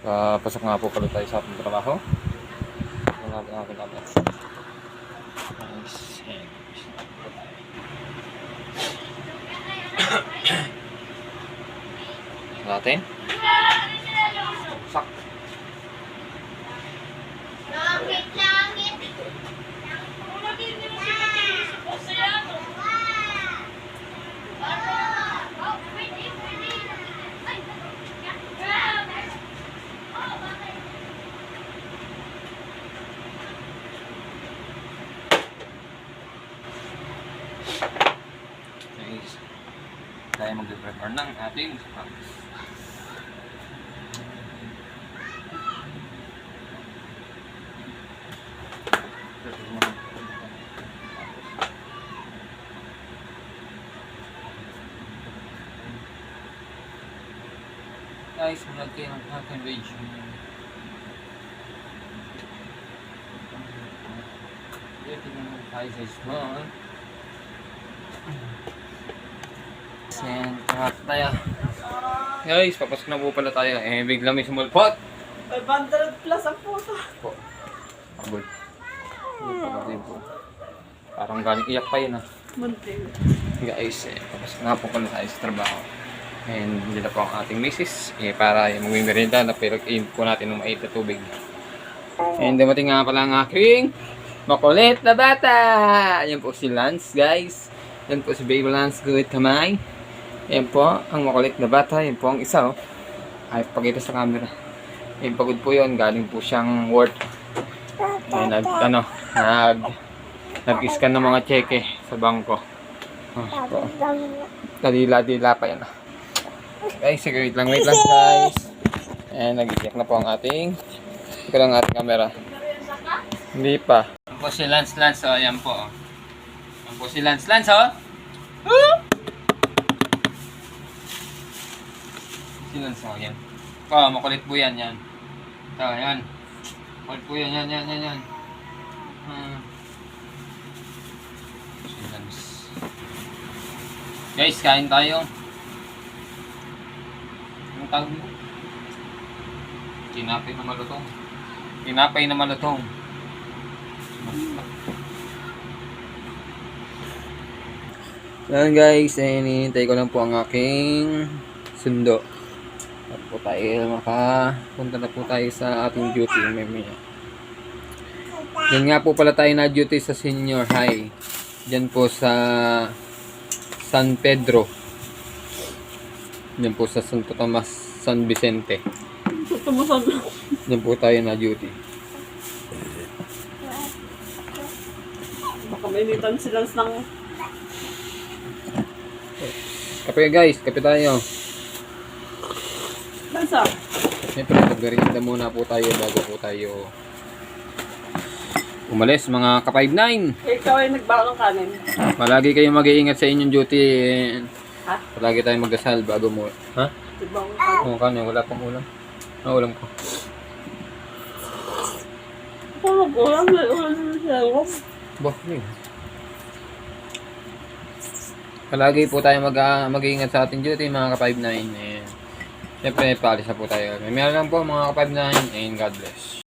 Pasok nga po pala tayo sa ating trabaho. Tingnan natin ang ating camera. Nice. Natin. Sak. Langit. Nice. Tayo mag-prepare ng ating sapatos. Guys, mulag kayo ng ating range. Tingnan mo tayo sa small. And tayo. Guys, papasok na po pala tayo. Bigla may sumulpot. 500 plus ang puto. Po. Good. Parang galing iyak pa yun ah. Munting. Guys, papasok na po pala tayo sa trabaho. And hindi na po ang ating misis. Para maging merienda na pero i-aim po natin ng mait na tubig. And dumating nga pala ang aking makulit na bata. Yan po si Lance, guys. Yan po si Baby Lance, good kamay. Yan po ang makulit na bata. Yan po ang isa, oh. Ay, pagkita sa camera. Yan, pagod po yun. Galing po siyang work. Nag-scan ng mga cheque sa bangko. Oh, Dalila-dila pa yan. Guys, wait lang guys. And nag-check na po ang ating camera. Hindi pa. Yan po si Lance, oh. Yan po. Yan po si Lance, oh. Si Lance, oh. Yan. Oh, makulit po yan. So, yan. Makulit po yan. Si Lance. Guys, kain tayo. Anong tawag mo? Tinapay na malutong. Yan guys, hinihintay ko lang po ang aking sundo. At po tayo makapunta na po tayo sa ating duty. Yan nga po pala tayo na duty sa senior high. Diyan po sa San Pedro. Diyan po sa Santo Tomas, San Vicente. Diyan po tayo na duty. Baka may nitan sila ng... Kape guys, kape tayo. Lansa? Siyempre, mag-merienda muna po tayo bago po tayo umalis mga ka-5-9. Ikaw ay nagbalong kanin. Malagi kayong mag-iingat sa inyong duty. Ha? Palagi tayong magdasal bago mo. Ha? Nagbalong kanin. Oo, kanin. Wala pang ulam. Ulam ko. Ulam. Bah, palagi po tayo mag-iingat sa ating duty mga ka-5-9. Siyempre, paalis na po tayo. May meron lang po mga ka-5-9 and God bless.